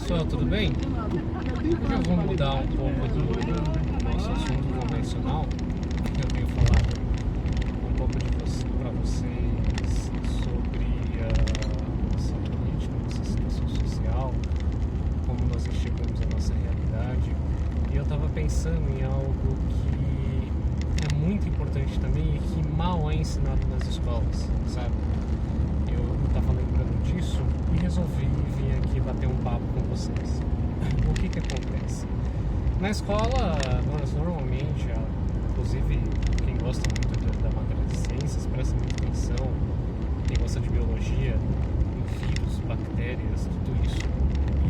pessoal, tudo bem? Hoje eu vou mudar um pouco do nosso assunto convencional. Eu tenho falado um pouco para vocês sobre a nossa política, a nossa situação social, como nós enxergamos a nossa realidade. E eu estava pensando em algo que é muito importante também e que mal é ensinado nas escolas, sabe? Eu estava lembrando disso e resolvi vir aqui bater um papo com vocês. O que acontece? Na escola, nós normalmente, inclusive quem gosta muito da matéria de ciências, presta muita atenção, quem gosta de biologia, em vírus, bactérias, tudo isso.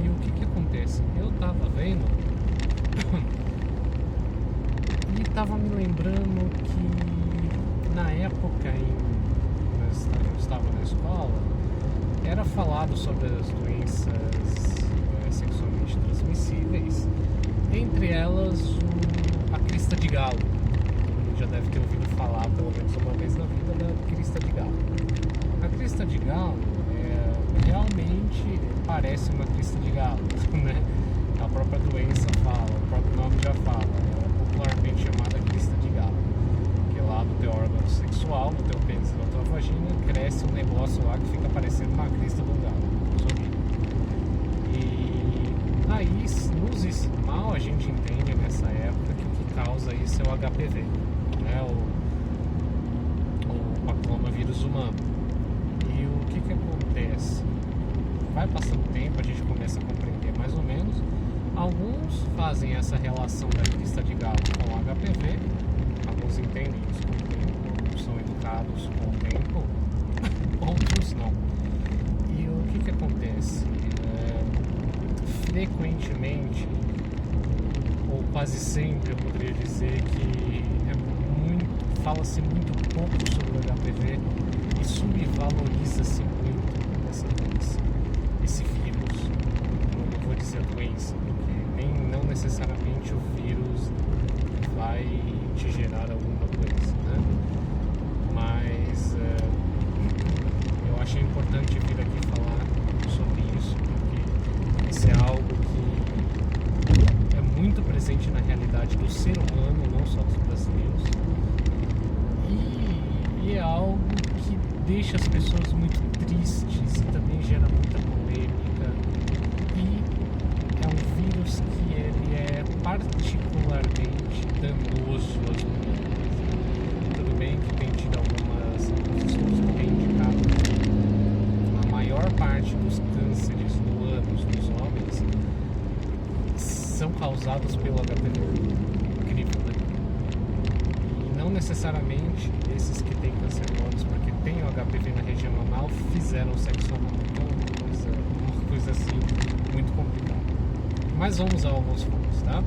E o que acontece? Eu estava vendo e estava me lembrando que na época eu estava na escola, era falado sobre as doenças sexualmente transmissíveis, entre elas a crista de galo. Você já deve ter ouvido falar pelo menos uma vez na vida da crista de galo. A crista de galo realmente parece uma crista de galo, né? A própria doença fala, o próprio nome já fala, é popularmente chamada crista de galo. Porque lá no teu órgão sexual, no teu pênis e na tua vagina, cresce um negócio lá que fica parecendo uma crista de um galo. E aí, mal a gente entende nessa época que o que causa isso é o HPV, né? o papilomavírus humano. E o que acontece? Vai passando tempo, a gente começa a compreender mais ou menos. Alguns fazem essa relação da crista de galo com o HPV, alguns entendem isso com o tempo, alguns são educados com o tempo, outros não. E o que acontece? Frequentemente, ou quase sempre, eu poderia dizer que fala-se muito pouco sobre o HPV e subvaloriza-se muito essa doença, esse vírus. Eu não vou dizer a doença, porque não necessariamente o vírus vai te gerar alguma doença, né? Mas eu achei importante vir aqui falar sobre isso, porque isso é algo que é muito presente na realidade do ser humano, não só dos brasileiros, e é algo que deixa as pessoas muito tristes e também gera muita polêmica. E é um vírus que ele é particularmente danoso às mulheres. Tudo bem que tem tido alguns estudos que têm indicado que a maior parte dos cânceres no ânus dos homens são causados pelo HPV. Incrível, né? E não necessariamente esses que têm câncer no ânus, porque tem o HPV na região anal, fizeram sexo anal. Então é uma coisa assim muito complicada. Mas vamos a alguns pontos, tá?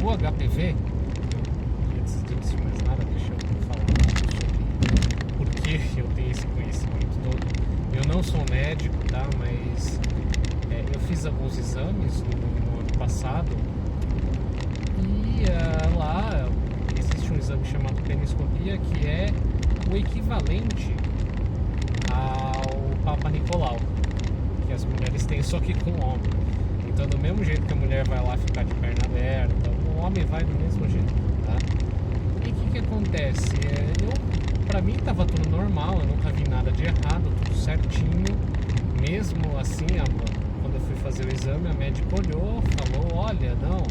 O HPV, antes de mais nada, deixa eu falar sobre por que eu tenho esse conhecimento todo. Eu não sou médico, tá? Mas eu fiz alguns exames no ano passado e lá existe um exame chamado peniscopia, que é o equivalente ao Papa Nicolau, que as mulheres têm, só que com o homem. Então, do mesmo jeito que a mulher vai lá ficar de perna aberta, o homem vai do mesmo jeito, tá? E o que acontece? Pra mim tava tudo normal, eu nunca vi nada de errado, tudo certinho. Mesmo assim, quando eu fui fazer o exame, a médica olhou, falou: olha, não,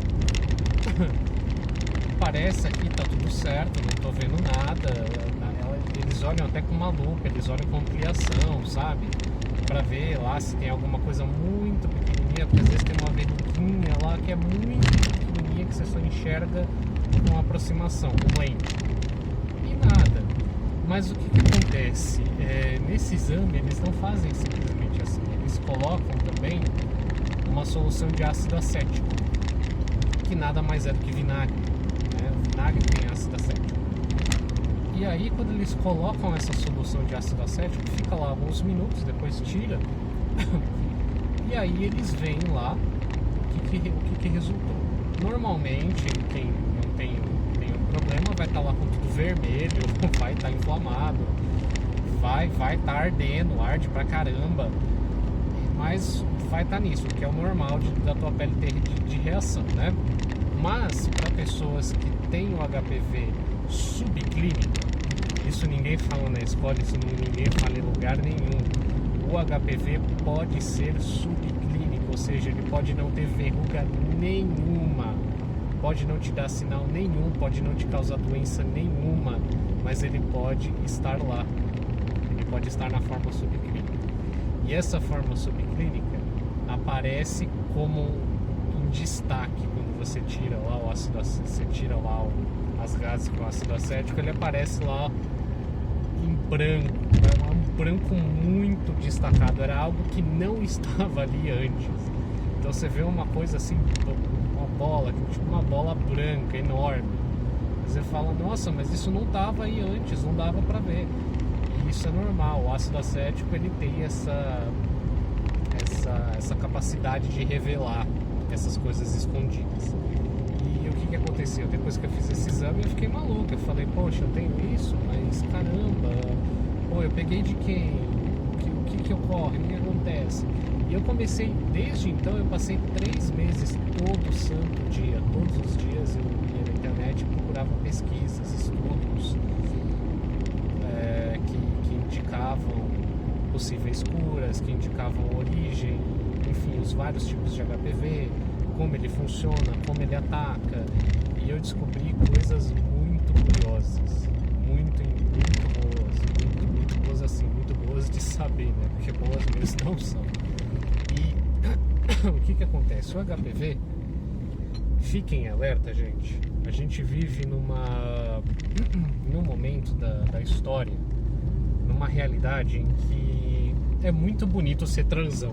parece aqui tá tudo certo, não tô vendo nada. Eles olham até com uma lupa, eles olham com ampliação, sabe? Pra ver lá se tem alguma coisa muito pequenininha, porque às vezes tem uma verruguinha lá que é muito pequenininha, que você só enxerga com aproximação, com lente. E nada. Mas o que acontece? Nesse exame eles não fazem simplesmente assim, eles colocam também uma solução de ácido acético, que nada mais é do que vinagre, né? O vinagre tem ácido acético. E aí, quando eles colocam essa solução de ácido acético, fica lá alguns minutos, depois tira, e aí eles veem lá o que resultou. Normalmente, quem não tem nenhum problema vai estar lá com tudo vermelho, vai estar inflamado, vai estar ardendo, arde pra caramba. mais vai estar nisso, que é o normal da tua pele ter de reação, né? Mas para pessoas que têm o HPV subclínico, isso ninguém fala na escola, isso ninguém fala em lugar nenhum. O HPV pode ser subclínico, ou seja, ele pode não ter verruga nenhuma, pode não te dar sinal nenhum, pode não te causar doença nenhuma, mas ele pode estar lá, ele pode estar na forma subclínica. E essa forma subclínica aparece como um destaque quando você tira lá o ácido, você tira lá as gases com ácido acético, ele aparece lá em branco, um branco muito destacado, era algo que não estava ali antes. Então você vê uma coisa assim, uma bola, tipo uma bola branca enorme. Você fala, nossa, mas isso não estava aí antes, não dava para ver. E isso é normal, o ácido acético ele tem essa capacidade de revelar essas coisas escondidas. E o que aconteceu? Depois que eu fiz esse exame eu fiquei maluco, eu falei, poxa, eu tenho isso, mas caramba, pô, eu peguei de quem? O que ocorre? O que acontece? E eu comecei, desde então, eu passei 3 meses todo santo dia, todos os dias eu ia na internet, procurava pesquisas, estudos que indicavam possíveis curas, que indicavam origem, enfim, os vários tipos de HPV, como ele funciona, como ele ataca. E eu descobri coisas muito curiosas, muito boas assim, muito boas de saber, né? Porque boas mesmo não são. E o que acontece? O HPV, fiquem alerta, gente. A gente vive num momento da história, numa realidade em que é muito bonito ser transão,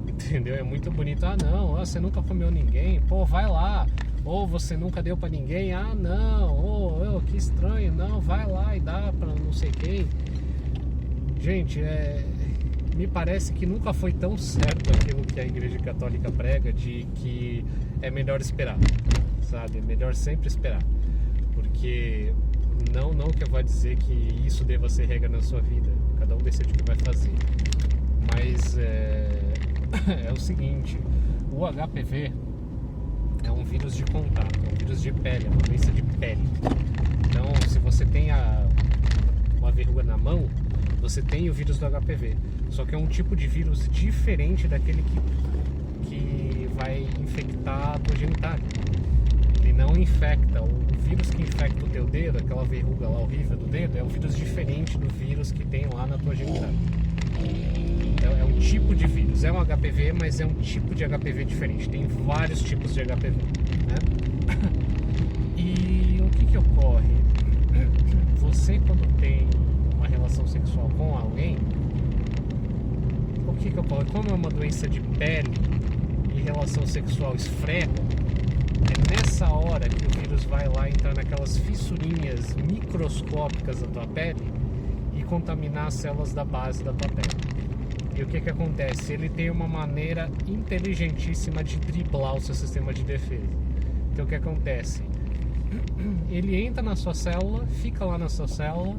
entendeu? É muito bonito, não, você nunca comeu ninguém, pô, vai lá. Ou você nunca deu pra ninguém, não, que estranho, não, vai lá e dá pra não sei quem. Gente, me parece que nunca foi tão certo aquilo que a Igreja Católica prega, de que é melhor esperar, sabe? É melhor sempre esperar, porque não que eu vá dizer que isso deva ser regra na sua vida, cada um decide o que vai fazer, mas é o seguinte, o HPV é um vírus de contato, é um vírus de pele, é uma doença de pele. Então, se você tem uma verruga na mão, você tem o vírus do HPV. Só que é um tipo de vírus diferente daquele que vai infectar a tua genitália. Ele não infecta. O vírus que infecta o teu dedo, aquela verruga lá horrível do dedo, é um vírus diferente do vírus que tem lá na tua genitália. É um tipo de vírus, é um HPV, mas é um tipo de HPV diferente. Tem vários tipos de HPV, né? E o que ocorre? Você, quando tem uma relação sexual com alguém, o que ocorre? Como é uma doença de pele e relação sexual esfrega, é nessa hora que o vírus vai lá entrar naquelas fissurinhas microscópicas da tua pele e contaminar as células da base da tua pele. E o que acontece? Ele tem uma maneira inteligentíssima de driblar o seu sistema de defesa. Então o que acontece? Ele entra na sua célula, fica lá na sua célula,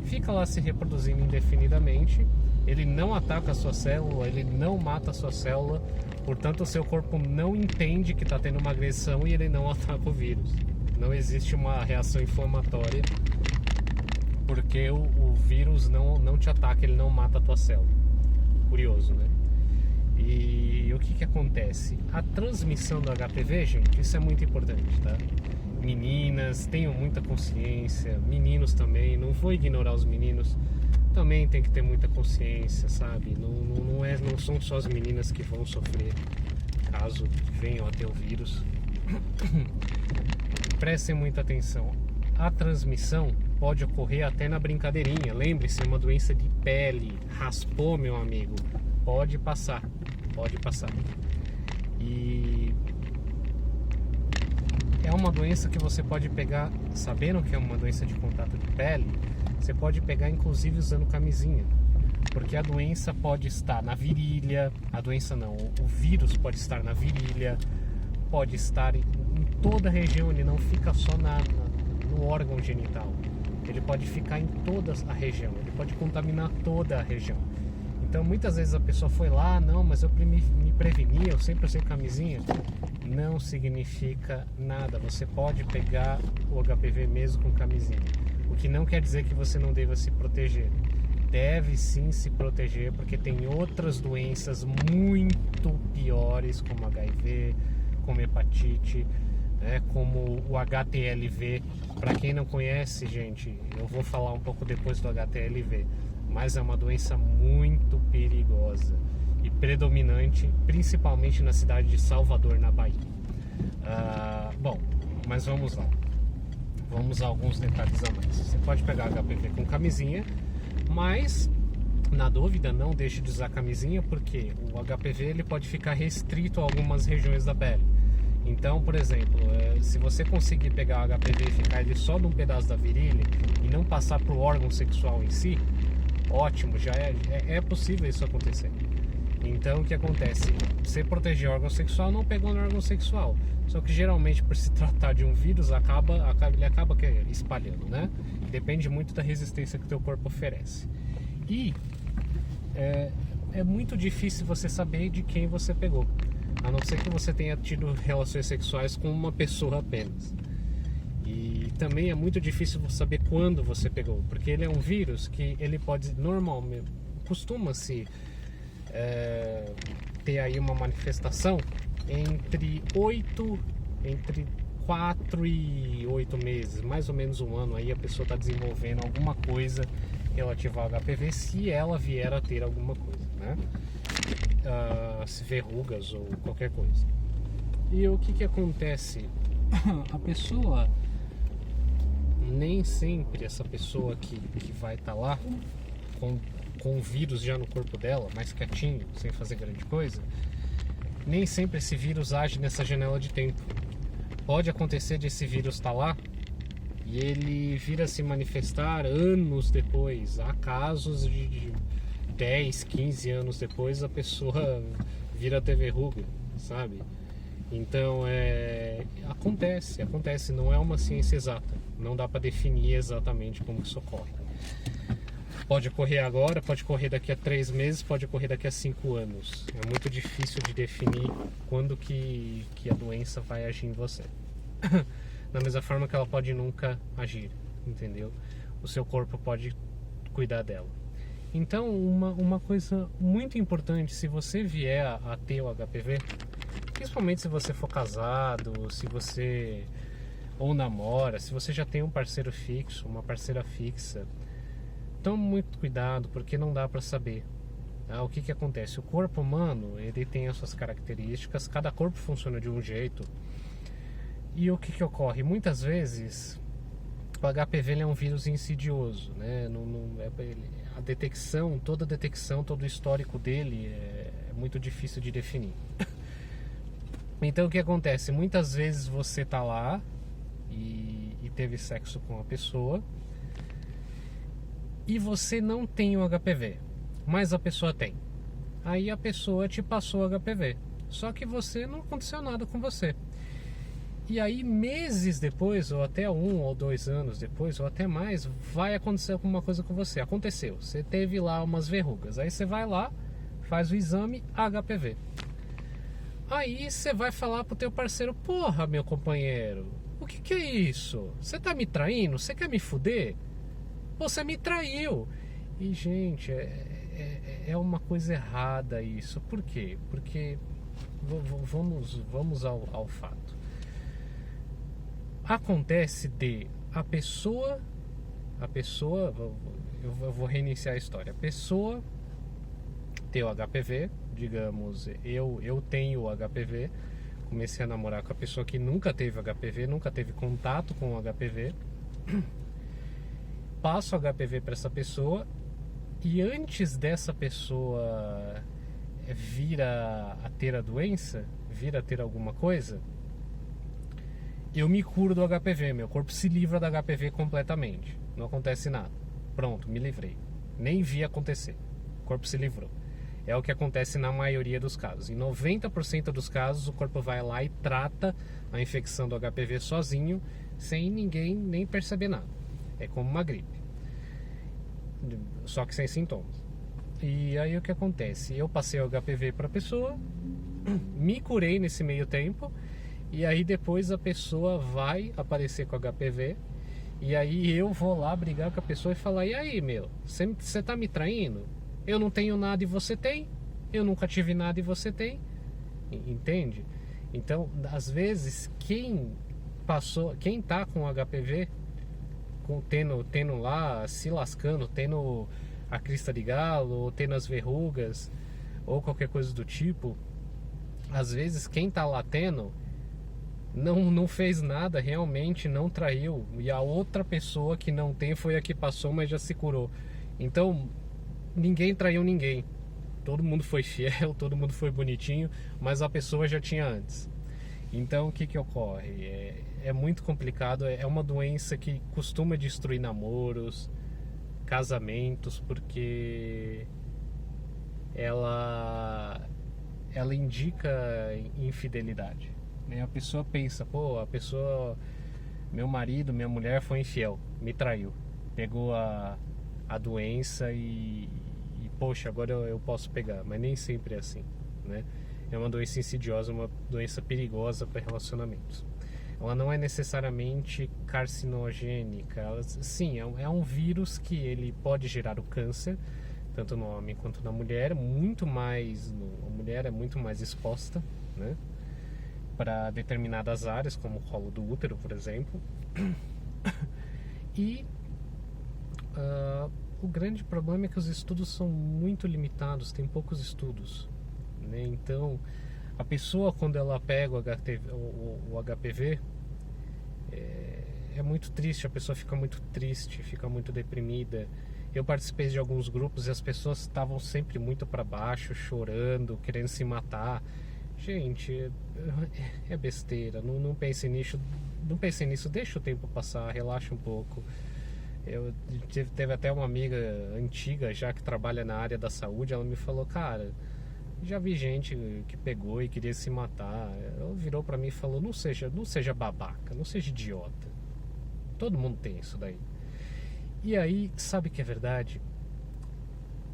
fica lá se reproduzindo indefinidamente, ele não ataca a sua célula, ele não mata a sua célula, portanto o seu corpo não entende que está tendo uma agressão e ele não ataca o vírus. Não existe uma reação inflamatória, porque o vírus não te ataca, ele não mata a tua célula. Curioso, né? E o que acontece? A transmissão do HPV, gente, isso é muito importante, tá? Meninas, tenham muita consciência, meninos também, não vou ignorar os meninos, também tem que ter muita consciência, sabe? Não são só as meninas que vão sofrer caso venham a ter o vírus. Prestem muita atenção, a transmissão pode ocorrer até na brincadeirinha. Lembre-se, é uma doença de pele. Raspou, meu amigo, pode passar. E é uma doença que você pode pegar, sabendo que é uma doença de contato de pele, você pode pegar inclusive usando camisinha. Porque a doença pode estar na virilha, o vírus pode estar na virilha, pode estar em toda a região, ele não fica só no órgão genital. Ele pode ficar em toda a região, ele pode contaminar toda a região. Então muitas vezes a pessoa foi lá, não, mas eu me preveni, eu sempre usei camisinha. Não significa nada, você pode pegar o HPV mesmo com camisinha. O que não quer dizer que você não deva se proteger. Deve sim se proteger, porque tem outras doenças muito piores, como HIV, como hepatite, né, como o HTLV. Para quem não conhece, gente, eu vou falar um pouco depois do HTLV, mas é uma doença muito perigosa e predominante, principalmente na cidade de Salvador, na Bahia. Bom, mas vamos lá. Vamos a alguns detalhes a mais. Você pode pegar HPV com camisinha, mas na dúvida não deixe de usar camisinha, porque o HPV ele pode ficar restrito a algumas regiões da pele. Então, por exemplo, se você conseguir pegar o HPV e ficar ele só num pedaço da virilha e não passar para o órgão sexual em si, ótimo, já é possível isso acontecer. Então o que acontece? Você proteger o órgão sexual não pegou no órgão sexual. Só que geralmente, por se tratar de um vírus, ele acaba espalhando, né? Depende muito da resistência que o teu corpo oferece. E é muito difícil você saber de quem você pegou, a não ser que você tenha tido relações sexuais com uma pessoa apenas. E também é muito difícil saber quando você pegou, porque ele é um vírus que ele pode, normalmente, costuma-se ter aí uma manifestação entre 4 e 8 meses, mais ou menos um ano. Aí a pessoa está desenvolvendo alguma coisa relativa ao HPV, se ela vier a ter alguma coisa, né? Se verrugas ou qualquer coisa. E o que acontece? A pessoa, nem sempre essa pessoa que vai estar lá com o vírus já no corpo dela, mais quietinho, sem fazer grande coisa, nem sempre esse vírus age nessa janela de tempo. Pode acontecer de esse vírus estar lá e ele vir a se manifestar anos depois. Há casos de 10, 15 anos depois a pessoa vira a ter verruga, sabe? Então acontece, não é uma ciência exata, não dá para definir exatamente como isso ocorre. Pode ocorrer agora, pode ocorrer daqui a 3 meses, pode ocorrer daqui a 5 anos. É muito difícil de definir quando que a doença vai agir em você. Da mesma forma que ela pode nunca agir, entendeu? O seu corpo pode cuidar dela. Então, uma coisa muito importante, se você vier a ter o HPV, principalmente se você for casado, se você ou namora, se você já tem um parceiro fixo, uma parceira fixa, tome muito cuidado, porque não dá para saber. O que acontece? O corpo humano, ele tem as suas características, cada corpo funciona de um jeito. E o que ocorre? Muitas vezes o HPV ele é um vírus insidioso, né? A detecção, todo o histórico dele é muito difícil de definir. Então o que acontece? Muitas vezes você tá lá e teve sexo com a pessoa e você não tem o HPV, mas a pessoa tem. Aí a pessoa te passou o HPV, só que você não aconteceu nada com você. E aí meses depois, ou até 1 ou 2 anos depois, ou até mais, vai acontecer alguma coisa com você. Aconteceu, você teve lá umas verrugas, aí você vai lá, faz o exame HPV. Aí você vai falar pro teu parceiro: porra, meu companheiro, o que é isso? Você tá me traindo? Você quer me fuder? Você me traiu. E gente, é uma coisa errada isso. Por quê? Porque vamos ao fato. Acontece de a pessoa, eu vou reiniciar a história. A pessoa ter o HPV, digamos, eu tenho o HPV, comecei a namorar com a pessoa que nunca teve HPV, nunca teve contato com o HPV, passo o HPV para essa pessoa, e antes dessa pessoa vir a ter a doença, vir a ter alguma coisa, eu me curo do HPV, meu corpo se livra do HPV completamente, não acontece nada, pronto, me livrei, nem vi acontecer, o corpo se livrou. É o que acontece na maioria dos casos. Em 90% dos casos, o corpo vai lá e trata a infecção do HPV sozinho, sem ninguém nem perceber nada. É como uma gripe, só que sem sintomas. E aí o que acontece? Eu passei o HPV para a pessoa, me curei nesse meio tempo, e aí depois a pessoa vai aparecer com HPV, e aí eu vou lá brigar com a pessoa e falar: e aí, meu, você tá me traindo? Eu não tenho nada e você tem, eu nunca tive nada e você tem, entende? Então, às vezes, quem tá com HPV, tendo lá, se lascando, tendo a crista de galo, ou tendo as verrugas, ou qualquer coisa do tipo, às vezes quem tá lá tendo não fez nada, realmente não traiu, e a outra pessoa que não tem foi a que passou, mas já se curou. Então, ninguém traiu ninguém. Todo mundo foi fiel, todo mundo foi bonitinho, mas a pessoa já tinha antes. Então, o que ocorre? É muito complicado, é uma doença que costuma destruir namoros, casamentos, porque ela indica infidelidade, né? A pessoa pensa: pô, meu marido, minha mulher foi infiel, me traiu, pegou a doença e poxa, agora eu posso pegar. Mas nem sempre é assim, né? É uma doença insidiosa, uma doença perigosa para relacionamentos. Ela não é necessariamente carcinogênica. Sim, é um vírus que ele pode gerar o câncer, tanto no homem quanto na mulher. A mulher é muito mais exposta, né, para determinadas áreas, como o colo do útero, por exemplo. E o grande problema é que os estudos são muito limitados, tem poucos estudos, né? Então, a pessoa, quando ela pega o HPV, é muito triste, a pessoa fica muito triste, fica muito deprimida. Eu participei de alguns grupos e as pessoas estavam sempre muito para baixo, chorando, querendo se matar. Gente, é besteira, não pense nisso, deixa o tempo passar, relaxa um pouco. Teve até uma amiga antiga já que trabalha na área da saúde, ela me falou: cara, já vi gente que pegou e queria se matar. Ela virou pra mim e falou: não seja babaca, não seja idiota. Todo mundo tem isso daí. E aí, sabe que é verdade?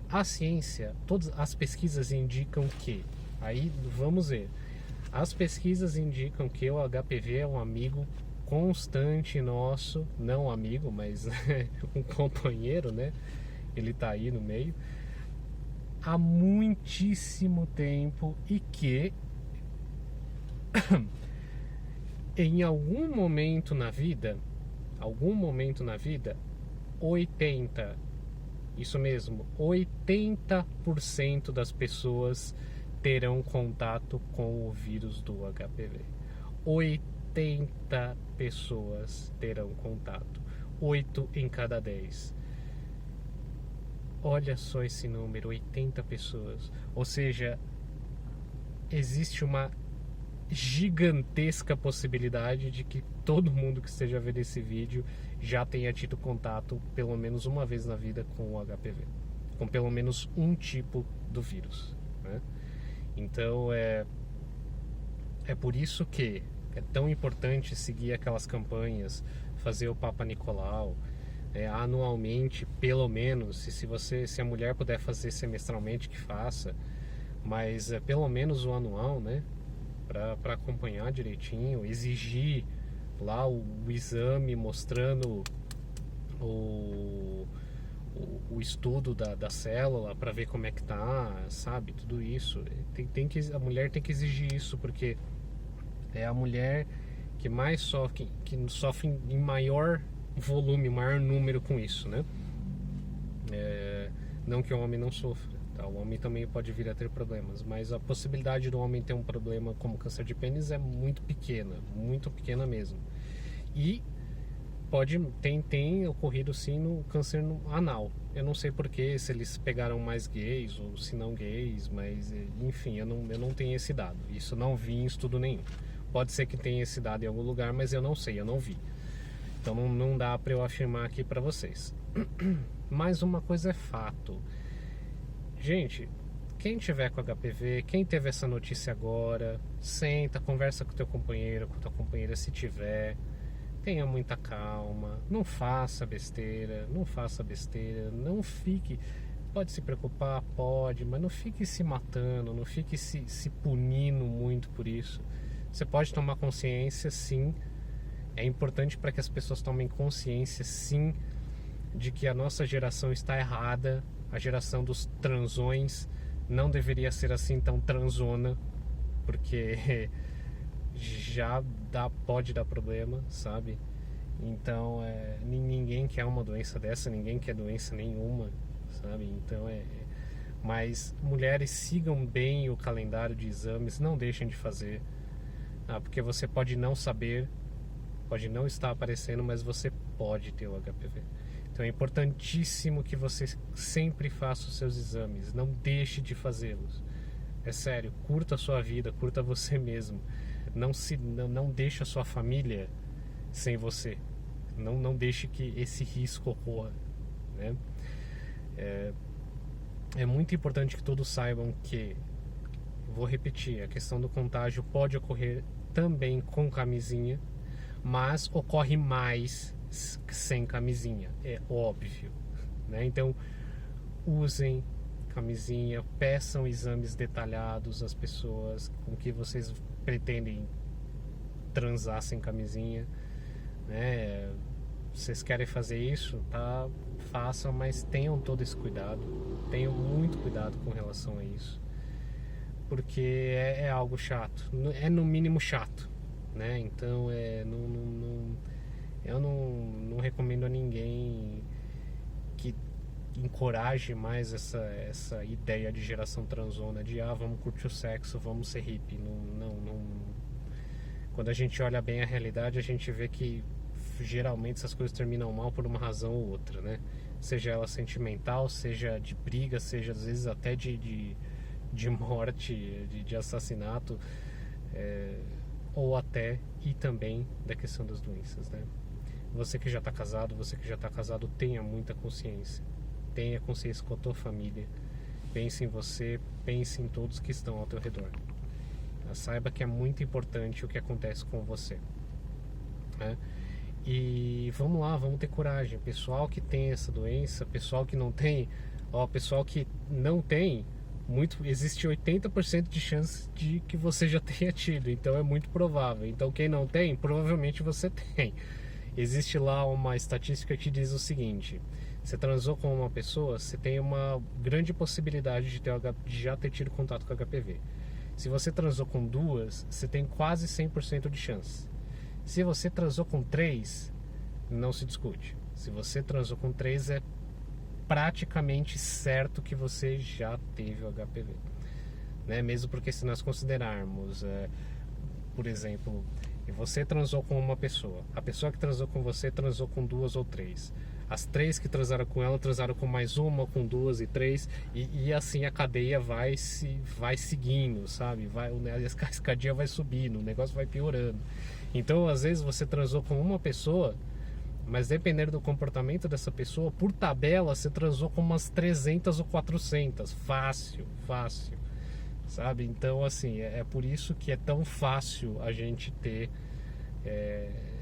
A ciência, todas as pesquisas indicam que, aí vamos ver, as pesquisas indicam que o HPV é um amigo constante nosso, não amigo, mas um companheiro, né? Ele tá aí no meio há muitíssimo tempo, e que em algum momento na vida, 80% das pessoas terão contato com o vírus do HPV. 80 pessoas terão contato. 8 em cada 10. Olha só esse número, 80 pessoas. Ou seja, existe uma gigantesca possibilidade de que todo mundo que esteja vendo esse vídeo já tenha tido contato pelo menos uma vez na vida com o HPV, com pelo menos um tipo do vírus, né? Então é por isso que é tão importante seguir aquelas campanhas, fazer o Papa Nicolau anualmente, pelo menos. Se a mulher puder fazer semestralmente, que faça, mas pelo menos o anual, né, para acompanhar direitinho, exigir lá o exame mostrando o estudo da célula para ver como é que tá, sabe, tudo isso. A mulher tem que exigir isso, porque é a mulher que mais sofre, que sofre em maior volume, maior número com isso, né? Não que o homem não sofra, tá? O homem também pode vir a ter problemas, mas a possibilidade do homem ter um problema como câncer de pênis é muito pequena mesmo. E tem ocorrido sim no câncer anal. Eu não sei porquê, se eles pegaram mais gays ou se não gays, mas enfim, eu não tenho esse dado. Isso não vi em estudo nenhum. Pode ser que tenha esse dado em algum lugar, mas eu não sei, eu não vi. Então não dá para eu afirmar aqui para vocês. Mas uma coisa é fato. Gente, quem tiver com HPV, quem teve essa notícia agora, senta, conversa com o teu companheiro, com a tua companheira se tiver. Tenha muita calma, não faça besteira, não fique... pode se preocupar, pode, mas não fique se matando, não fique se punindo muito por isso. Você pode tomar consciência, sim. É importante para que as pessoas tomem consciência, sim, de que a nossa geração está errada. A geração dos transões não deveria ser assim tão transona, porque já pode dar problema, sabe? Então, ninguém quer uma doença dessa, ninguém quer doença nenhuma, sabe? Então, mas mulheres, sigam bem o calendário de exames, não deixem de fazer, porque você pode não saber, pode não estar aparecendo, mas você pode ter o HPV. Então é importantíssimo que você sempre faça os seus exames, não deixe de fazê-los. É sério, curta a sua vida, curta você mesmo. Não deixe a sua família sem você. Não deixe que esse risco ocorra, né? É muito importante que todos saibam que, vou repetir, a questão do contágio pode ocorrer também com camisinha, mas ocorre mais sem camisinha, é óbvio, né? Então usem camisinha, peçam exames detalhados às pessoas com que vocês pretendem transar sem camisinha, né? Vocês querem fazer isso, tá? Façam, mas tenham todo esse cuidado, tenham muito cuidado com relação a isso, porque é algo chato, é no mínimo chato, né? Então eu não recomendo a ninguém que encoraje mais essa ideia de geração transona, de vamos curtir o sexo, vamos ser hippie. Não. Quando a gente olha bem a realidade, a gente vê que geralmente essas coisas terminam mal por uma razão ou outra, né? Seja ela sentimental, seja de briga, seja às vezes até de morte, de assassinato, ou até e também da questão das doenças, né? Você que já está casado, tenha muita consciência. Tenha consciência com a tua família. Pense em você, pense em todos que estão ao teu redor. Saiba que é muito importante o que acontece com você, né? E vamos lá, vamos ter coragem. Pessoal que tem essa doença, pessoal que não tem, pessoal que não tem, existe 80% de chance de que você já tenha tido, então é muito provável. Então quem não tem, provavelmente você tem. Existe lá uma estatística que diz o seguinte: você transou com uma pessoa, você tem uma grande possibilidade de já ter tido contato com HPV. Se você transou com 2, você tem quase 100% de chance. Se você transou com 3, não se discute. Se você transou com 3, é praticamente certo que você já teve o HPV, né? Mesmo porque, se nós considerarmos, por exemplo, você transou com uma pessoa, a pessoa que transou com você transou com 2 ou 3, as 3 que transaram com ela transaram com mais uma, com 2 e 3, e assim a cadeia vai seguindo, sabe? A escadinha vai subindo, o negócio vai piorando. Então, às vezes você transou com uma pessoa, mas dependendo do comportamento dessa pessoa, por tabela você transou com umas 300 ou 400, fácil, sabe? Então, assim, é por isso que é tão fácil a gente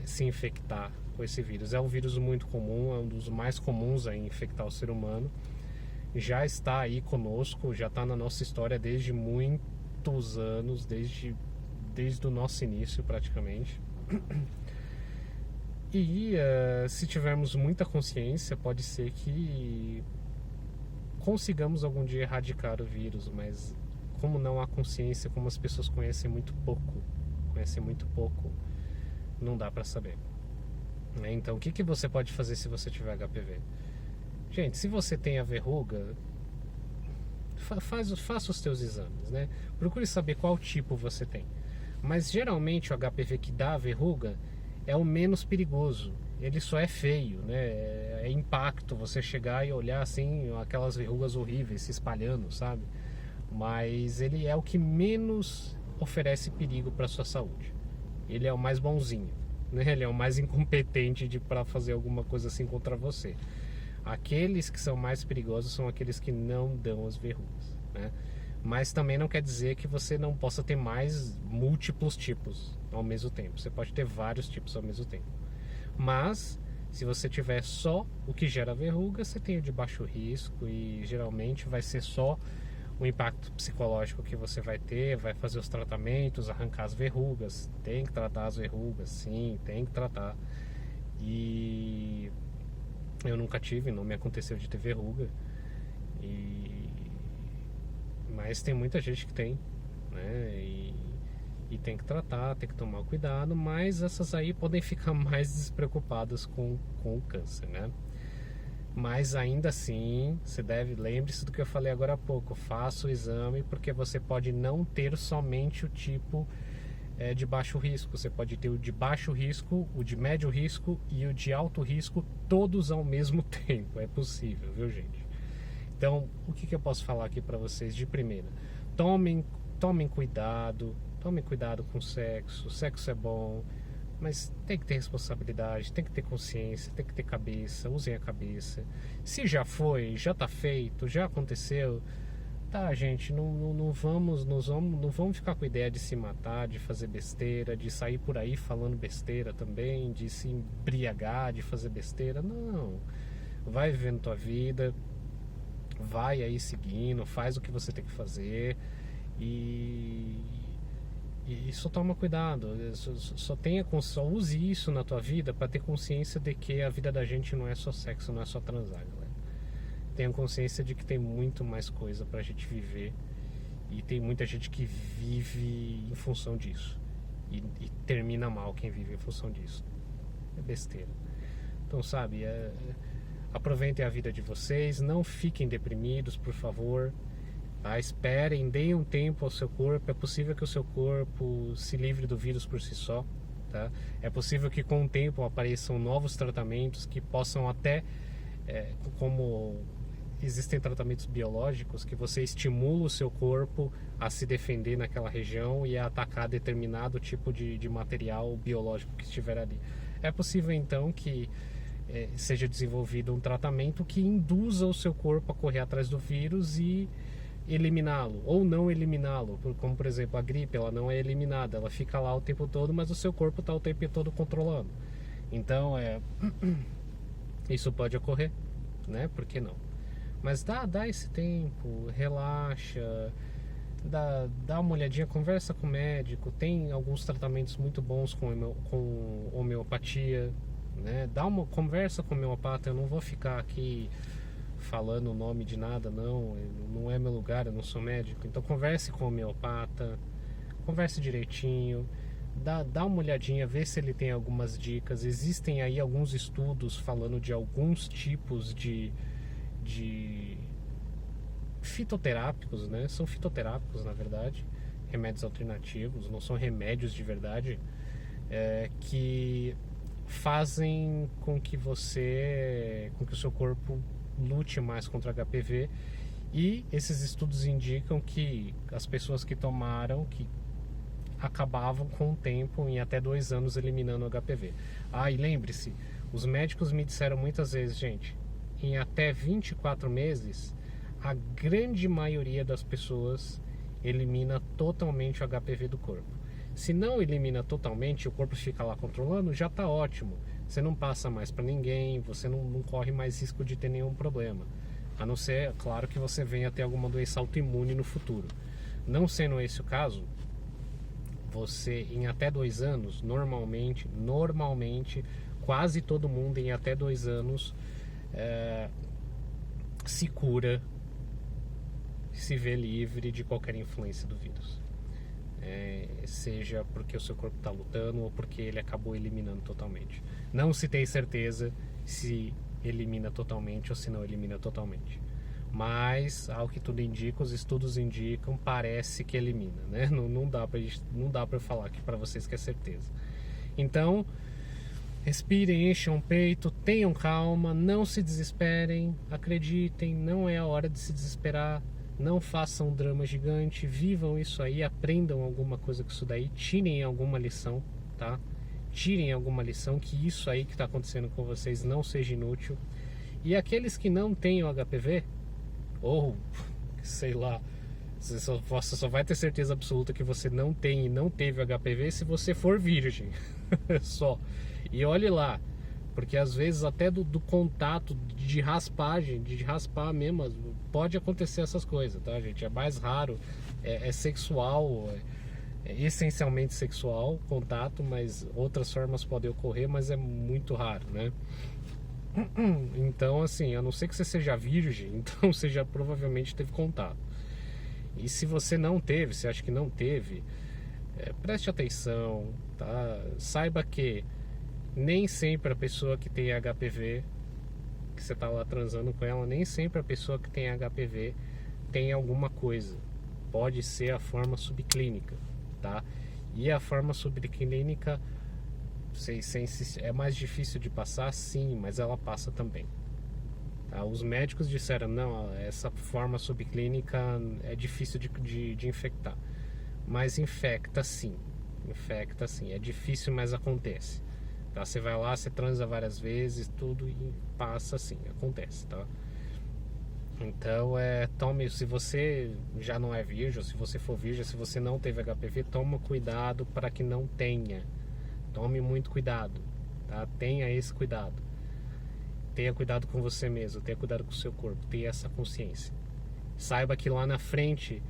se infectar com esse vírus. É um vírus muito comum, é um dos mais comuns a infectar o ser humano. Já está aí conosco, já está na nossa história desde muitos anos, desde o nosso início praticamente. E se tivermos muita consciência, pode ser que consigamos algum dia erradicar o vírus, mas como não há consciência, como as pessoas conhecem muito pouco, não dá para saber, né? Então, o que você pode fazer se você tiver HPV? Gente, se você tem a verruga, faça os teus exames, né? Procure saber qual tipo você tem. Mas geralmente o HPV que dá a verruga é o menos perigoso. Ele só é feio, né? É impacto você chegar e olhar assim, aquelas verrugas horríveis se espalhando, sabe? Mas ele é o que menos oferece perigo para sua saúde. Ele é o mais bonzinho, né? Ele é o mais incompetente para fazer alguma coisa assim contra você. Aqueles que são mais perigosos são aqueles que não dão as verrugas, né? Mas também não quer dizer que você não possa ter múltiplos tipos ao mesmo tempo. Você pode ter vários tipos ao mesmo tempo. Mas Se você tiver só o que gera verruga, você tem o de baixo risco e geralmente vai ser só o impacto psicológico que você vai ter, vai fazer os tratamentos, arrancar as verrugas. Tem que tratar as verrugas, sim, tem que tratar. E eu nunca tive, não me aconteceu de ter verruga. Mas tem muita gente que tem, né? E tem que tratar, tem que tomar cuidado, mas essas aí podem ficar mais despreocupadas com o câncer, né? Mas ainda assim, você deve, lembre-se do que eu falei agora há pouco, faça o exame, porque você pode não ter somente o tipo de baixo risco, você pode ter o de baixo risco, o de médio risco e o de alto risco, todos ao mesmo tempo, é possível, viu, gente? Então, o que eu posso falar aqui para vocês de primeira? Tomem cuidado com o sexo é bom, mas tem que ter responsabilidade, tem que ter consciência, tem que ter cabeça, usem a cabeça. Se já foi, já tá feito, já aconteceu, tá, gente, não vamos ficar com a ideia de se matar, de fazer besteira, de sair por aí falando besteira também, de se embriagar, de fazer besteira, não. Vai vivendo tua vida, vai aí seguindo, faz o que você tem que fazer e só toma cuidado, só use isso na tua vida para ter consciência de que a vida da gente não é só sexo, não é só transar, galera. Tenha consciência de que tem muito mais coisa pra gente viver e tem muita gente que vive em função disso e termina mal quem vive em função disso. É besteira. Então, sabe, aproveitem a vida de vocês, não fiquem deprimidos, por favor. Tá? Esperem, deem um tempo ao seu corpo. É possível que o seu corpo se livre do vírus por si só. Tá? É possível que com o tempo apareçam novos tratamentos que possam até, como existem tratamentos biológicos, que você estimula o seu corpo a se defender naquela região e a atacar determinado tipo de material biológico que estiver ali. É possível então que seja desenvolvido um tratamento que induza o seu corpo a correr atrás do vírus e eliminá-lo ou não eliminá-lo, como por exemplo a gripe, ela não é eliminada, ela fica lá o tempo todo, mas o seu corpo está o tempo todo controlando. Então isso pode ocorrer, né? Por que não? Mas dá esse tempo, relaxa, dá uma olhadinha, conversa com o médico. Tem alguns tratamentos muito bons com homeopatia, né? Conversa com o homeopata. Eu não vou ficar aqui falando o nome de nada, não é meu lugar, eu não sou médico. Então converse com o homeopata, converse direitinho, dá uma olhadinha, vê se ele tem algumas dicas. Existem aí alguns estudos falando de alguns tipos de fitoterápicos, né? São fitoterápicos, na verdade, remédios alternativos, não são remédios de verdade, que fazem com que o seu corpo lute mais contra HPV, e esses estudos indicam que as pessoas que tomaram, que acabavam com o tempo, em até 2 anos, eliminando o HPV. E lembre-se, os médicos me disseram muitas vezes, gente, em até 24 meses, a grande maioria das pessoas elimina totalmente o HPV do corpo. Se não elimina totalmente, o corpo fica lá controlando, já está ótimo. Você não passa mais para ninguém, você não corre mais risco de ter nenhum problema. A não ser, claro, que você venha a ter alguma doença autoimune no futuro. Não sendo esse o caso, você em até 2 anos, normalmente, quase todo mundo em até 2 anos se cura, se vê livre de qualquer influência do vírus. Seja porque o seu corpo está lutando ou porque ele acabou eliminando totalmente. Não se tem certeza se elimina totalmente ou se não elimina totalmente. Mas, ao que tudo indica, os estudos indicam, parece que elimina, né? Não dá para falar aqui para vocês que é certeza. Então, respirem, encham o peito, tenham calma, não se desesperem, acreditem, não é a hora de se desesperar. Não façam um drama gigante, vivam isso aí, aprendam alguma coisa com isso daí, tirem alguma lição, tá? Tirem alguma lição, que isso aí que está acontecendo com vocês não seja inútil. E aqueles que não têm o HPV, ou sei lá, você só vai ter certeza absoluta que você não tem e não teve o HPV se você for virgem. Só. E olhe lá, Porque às vezes até do contato de raspagem, de raspar mesmo, pode acontecer essas coisas, tá, gente? É mais raro, é sexual, é essencialmente sexual contato, mas outras formas podem ocorrer, mas é muito raro, né? Então, assim, a não ser que você seja virgem, então você já provavelmente teve contato. E se você não teve, se acha que não teve, preste atenção, tá? Saiba que nem sempre a pessoa que tem HPV, que você tá lá transando com ela, nem sempre a pessoa que tem HPV tem alguma coisa. Pode ser a forma subclínica, tá? E a forma subclínica é mais difícil de passar, sim, mas ela passa também. Tá? Os médicos disseram, não, essa forma subclínica é difícil de infectar. Mas infecta sim, é difícil, mas acontece. Tá? Você vai lá, você transa várias vezes, tudo e passa assim, acontece, tá? Então, tome, se você já não é virgem, se você for virgem, se você não teve HPV, toma cuidado para que não tenha. Tome muito cuidado, tá? Tenha esse cuidado. Tenha cuidado com você mesmo, tenha cuidado com o seu corpo, tenha essa consciência. Saiba que lá na frente,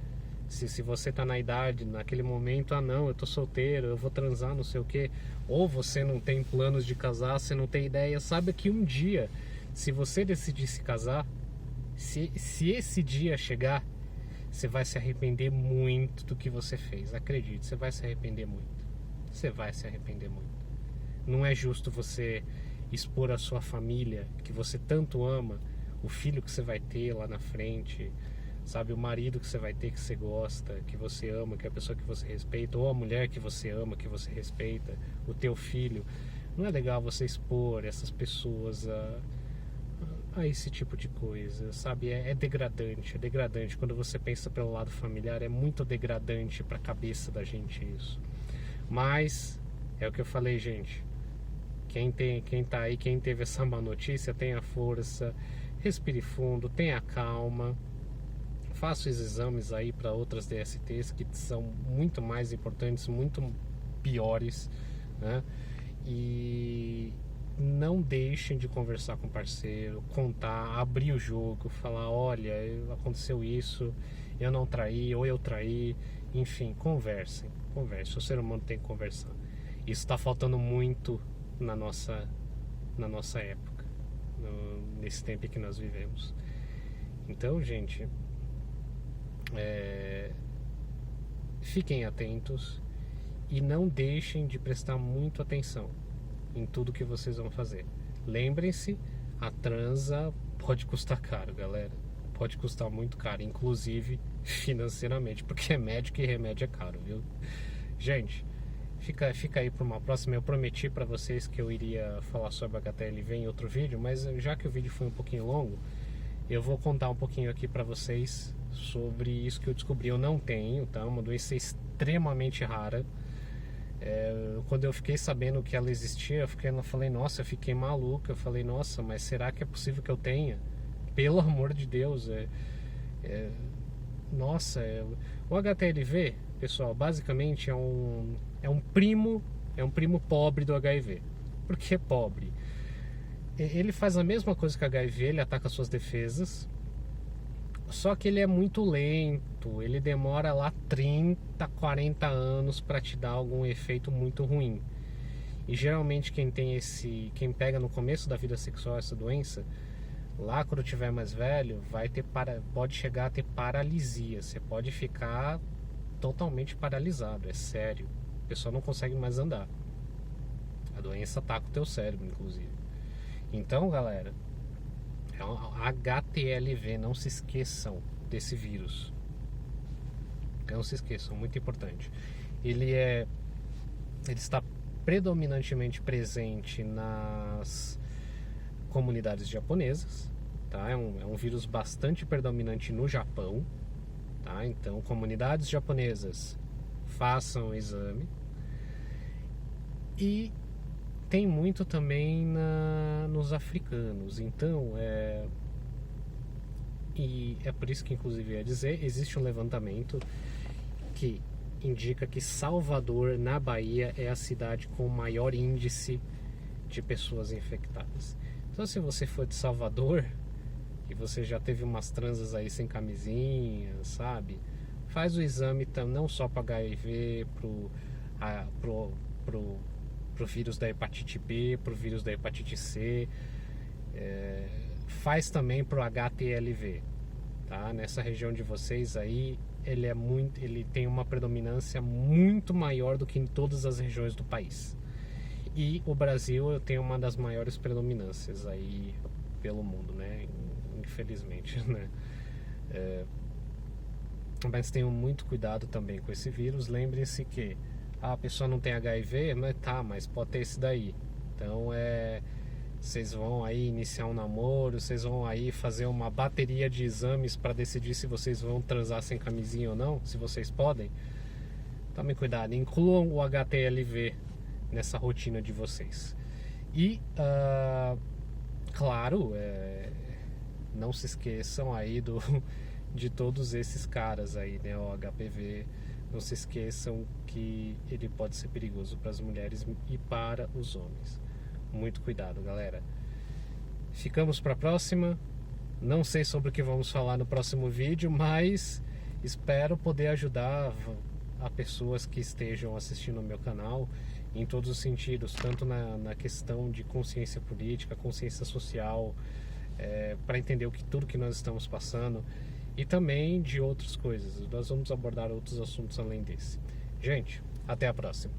se você tá na idade, naquele momento, não, eu tô solteiro, eu vou transar, não sei o que, ou você não tem planos de casar, você não tem ideia, saiba que um dia, se você decidir se casar, se esse dia chegar, você vai se arrepender muito do que você fez. Acredite, você vai se arrepender muito. Você vai se arrepender muito. Não é justo você expor a sua família, que você tanto ama, o filho que você vai ter lá na frente, sabe, o marido que você vai ter, que você gosta, que você ama, que é a pessoa que você respeita, ou a mulher que você ama, que você respeita, o teu filho. Não é legal você expor essas pessoas a esse tipo de coisa, sabe? É degradante. Quando você pensa pelo lado familiar, é muito degradante para a cabeça da gente isso. Mas é o que eu falei, gente. Quem tá aí, quem teve essa má notícia, tenha força, respire fundo, tenha calma. Faça os exames aí para outras DSTs que são muito mais importantes, muito piores, né? E não deixem de conversar com o parceiro, contar, abrir o jogo, falar, olha, aconteceu isso, eu não traí, ou eu traí, enfim, conversem. O ser humano tem que conversar. Isso está faltando muito na nossa época, nesse tempo que nós vivemos. Então, gente, fiquem atentos e não deixem de prestar muito atenção em tudo que vocês vão fazer. Lembrem-se, a transa pode custar caro, galera. Pode custar muito caro, inclusive financeiramente, porque médico e remédio é caro, viu? Gente, fica aí para uma próxima. Eu prometi para vocês que eu iria falar sobre HTLV em outro vídeo, mas já que o vídeo foi um pouquinho longo, eu vou contar um pouquinho aqui para vocês sobre isso que eu descobri. Eu não tenho, tá? Uma doença extremamente rara. Quando eu fiquei sabendo que ela existia, eu falei, nossa, eu fiquei maluco. Eu falei, nossa, mas será que é possível que eu tenha? Pelo amor de Deus, o HTLV, pessoal, basicamente é um primo pobre do HIV. Por que pobre? Ele faz a mesma coisa que o HIV, ele ataca suas defesas, só que ele é muito lento, ele demora lá 30, 40 anos para te dar algum efeito muito ruim. E geralmente quem pega no começo da vida sexual essa doença, lá quando tiver mais velho, pode chegar a ter paralisia. Você pode ficar totalmente paralisado, é sério. A pessoa não consegue mais andar. A doença ataca o teu cérebro, inclusive. Então, galera, é um HTLV, não se esqueçam desse vírus. Não se esqueçam, muito importante. Ele está predominantemente presente nas comunidades japonesas, tá? É um vírus bastante predominante no Japão, tá? Então, comunidades japonesas, façam o exame. E tem muito também nos africanos. Então, e é por isso que, inclusive, ia dizer, existe um levantamento que indica que Salvador, na Bahia, é a cidade com o maior índice de pessoas infectadas. Então, se você for de Salvador e você já teve umas transas aí sem camisinha, sabe? Faz o exame não só para HIV, pro vírus da hepatite B, pro vírus da hepatite C, faz também pro HTLV, tá? Nessa região de vocês aí, ele tem uma predominância muito maior do que em todas as regiões do país. E o Brasil tem uma das maiores predominâncias aí pelo mundo, né? Infelizmente, né? Mas tenham muito cuidado também com esse vírus. Lembrem-se que a pessoa não tem HIV, mas pode ter esse daí. Então vocês vão aí iniciar um namoro, vocês vão aí fazer uma bateria de exames para decidir se vocês vão transar sem camisinha ou não, se vocês podem. Tomem cuidado, incluam o HTLV nessa rotina de vocês. E claro, não se esqueçam aí de todos esses caras aí, né? O HPV, não se esqueçam que ele pode ser perigoso para as mulheres e para os homens. Muito cuidado, galera. Ficamos para a próxima. Não sei sobre o que vamos falar no próximo vídeo, mas espero poder ajudar a pessoas que estejam assistindo ao meu canal em todos os sentidos, tanto na questão de consciência política, consciência social, para entender tudo que nós estamos passando, e também de outras coisas. Nós vamos abordar outros assuntos além desse. Gente, até a próxima.